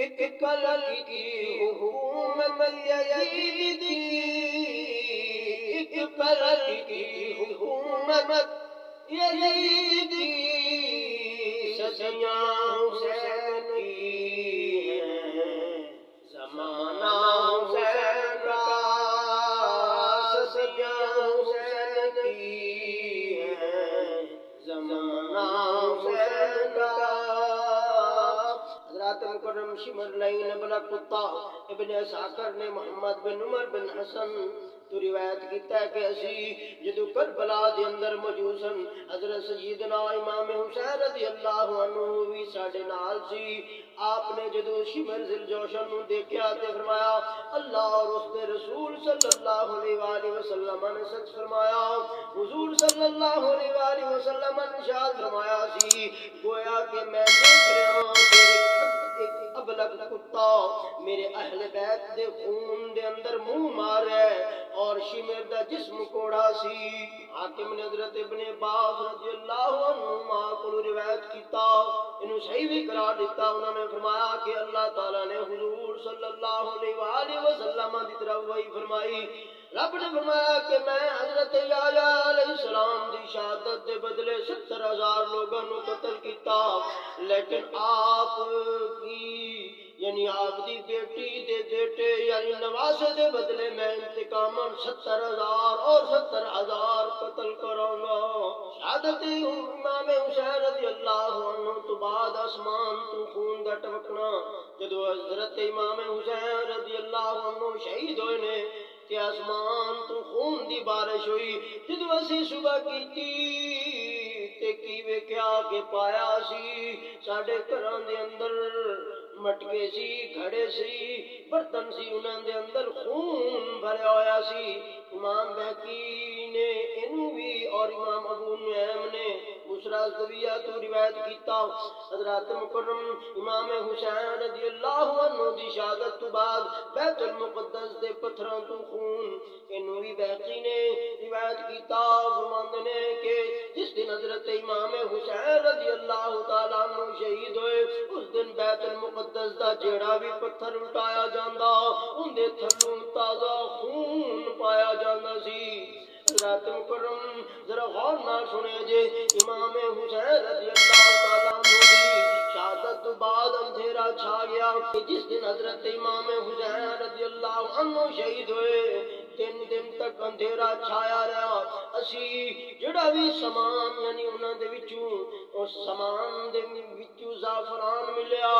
ایک پلک کی حکومت یزید کی، ایک پلک کی حکومت یزید کی، صدیاں حسین کی ہیں، زمانہ حسین کا، صدیاں حسین کی ہیں، زمانہ حسین کا۔ حضرات مکرم شمر لین بلا کتا ابن اساکر نے محمد بن عمر بن حسن تو روایت کیتا ہے کہ اسی جدو کربلا دے اندر موجود سن، حضرت سیدنا امام حسین رضی اللہ عنہ بھی ساڈے نال سی۔ آپ نے جدو شمر ذل جوشن نو دیکھیا تے فرمایا اللہ اور اس دے رسول صلی اللہ علیہ وآلہ وسلم نے سچ فرمایا۔ حضور صلی اللہ علیہ وآلہ وسلم نے ارشاد فرمایا سی گویا کہ میں دیکھ رہا ہوں ایک ابلغ کتا میرے اہل بیت دے خون دے اندر منہ مار ہے اور شمر دا جسم کوڑا سی۔ حاکم نے حضرت ابن عباس رضی اللہ عنہما کو روایت کیتا، انہوں صحیح بھی قرار دیتا۔ انہوں نے فرمایا کہ اللہ تعالیٰ نے حضور صلی اللہ علیہ وآلہ وسلم دی طرف وحی فرمائی، رب نے فرمایا کہ میں حضرت یحییٰ علیہ السلام دی شہادت دے بدلے 70,000 لوگوں کو قتل کیتا، لیکن آپ کی یعنی آپ دی بیٹی دے بیٹے یعنی نواسے دے بدلے میں انتقاماً 70,000 اور 70,000 قتل کروں گا۔ شہادت امام حسین رضی اللہ عنہ تو بعد آسمان تو خون دا ٹپکنا، جدو حضرت امام حسین رضی اللہ عنہ شہید ہوئے نے کہ آسمان تو خون دی بارش ہوئی۔ جدو اسی صبح کیتی تے کی ویکھیا کہ پایا سی ساڈے گھراں دے اندر مٹکے سی، گھڑے سی، برتن سی، انہاں دے اندر خون بھریا ہویا سی۔ امام بہقی نے انہوں بھی اور امام ابو نعیم نے مسرا زویہ تو روایت کیتا۔ حضرات مکرم امام حسین رضی اللہ عنہ دی شہادت تو بعد بیت المقدس دے پتھراں تو خون، انہوں بھی بہقی نے روایت کیتا۔ فرماندے نے کہ جس دن حضرت امام حسین رضی اللہ تعالیٰ عنہ شہید ہوئے اس دن بیت المقدس دا جیڑا بھی پتھر اٹھایا جاندا ان دے تھلوں تازہ خون پایا جاندا سی۔ حضرات مکرم ذرا غور نہ سنے جے، امام حسین رضی اللہ تعالیٰ عنہ دی شہادت تو بعد اندھیرا چھا گیا کہ جس دن حضرت امام حسین رضی اللہ عنہ شہید ہوئے 3 دن تک اندھیرا چھایا رہا۔ اسی جڑا بھی سامان یعنی انہاں دے وچوں اس سامان دے وچوں زعفران ملیا،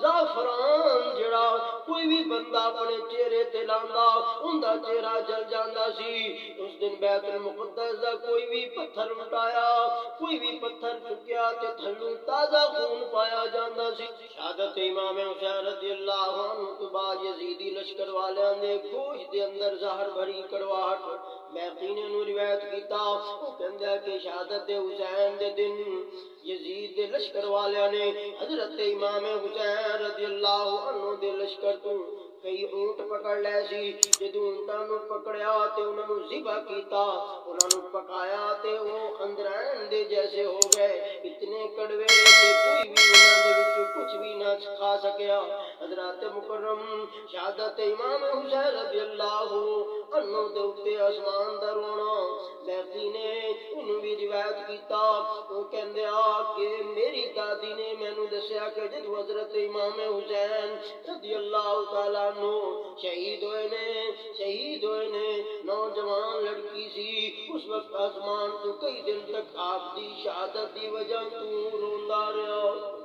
زعفران جڑا کوئی بھی بندہ اپنے چہرے تے لاندا اوندا چہرہ جل جاندا سی۔ اس دن بیت المقدس دا کوئی بھی پتھر اٹھایا، کوئی بھی پتھر چکیا تے تھلوں تازہ خون پایا جاندا سی۔ شہادت امام حسین رضی اللہ عنہ تو بعد یزیدی لشکر والیاں دے گوشت دے اندر زہر بھری کڑواہٹ بہقی نے انہوں روایت کیتا۔ وہ کہندا کہ شہادت حسین دے دن یزید دے لشکر والیاں نے حضرت امام حسین رضی اللہ عنہ دے لشکر تو کئی اونٹ پکڑ لے سی۔ جدو اونٹاں نو پکڑیا تے انہاں نو ذبح کیتا، انہاں نو پکایا تے وہ اندرین دے جیسے ہو گئے، اتنے کڑوے کہ کوئی بھی انہاں دے وچوں کچھ بھی نہ کھا سکیا۔ حضرات مکرم شہادت امام حسین رضی اللہ عنہ دے اوتے آسمان دا رونا بہقی نے انہوں بھی روایت کیتا۔ وہ کہندے کہ میری دادی نے مینوں دسیا کہ جدو حضرت امام حسین رضی اللہ تعالیٰ عنہ شہید ہوئے نے نوجوان لڑکی سی، اس وقت آسمان تو کئی دن تک آپ دی شہادت دی وجہ تو روندا رہا۔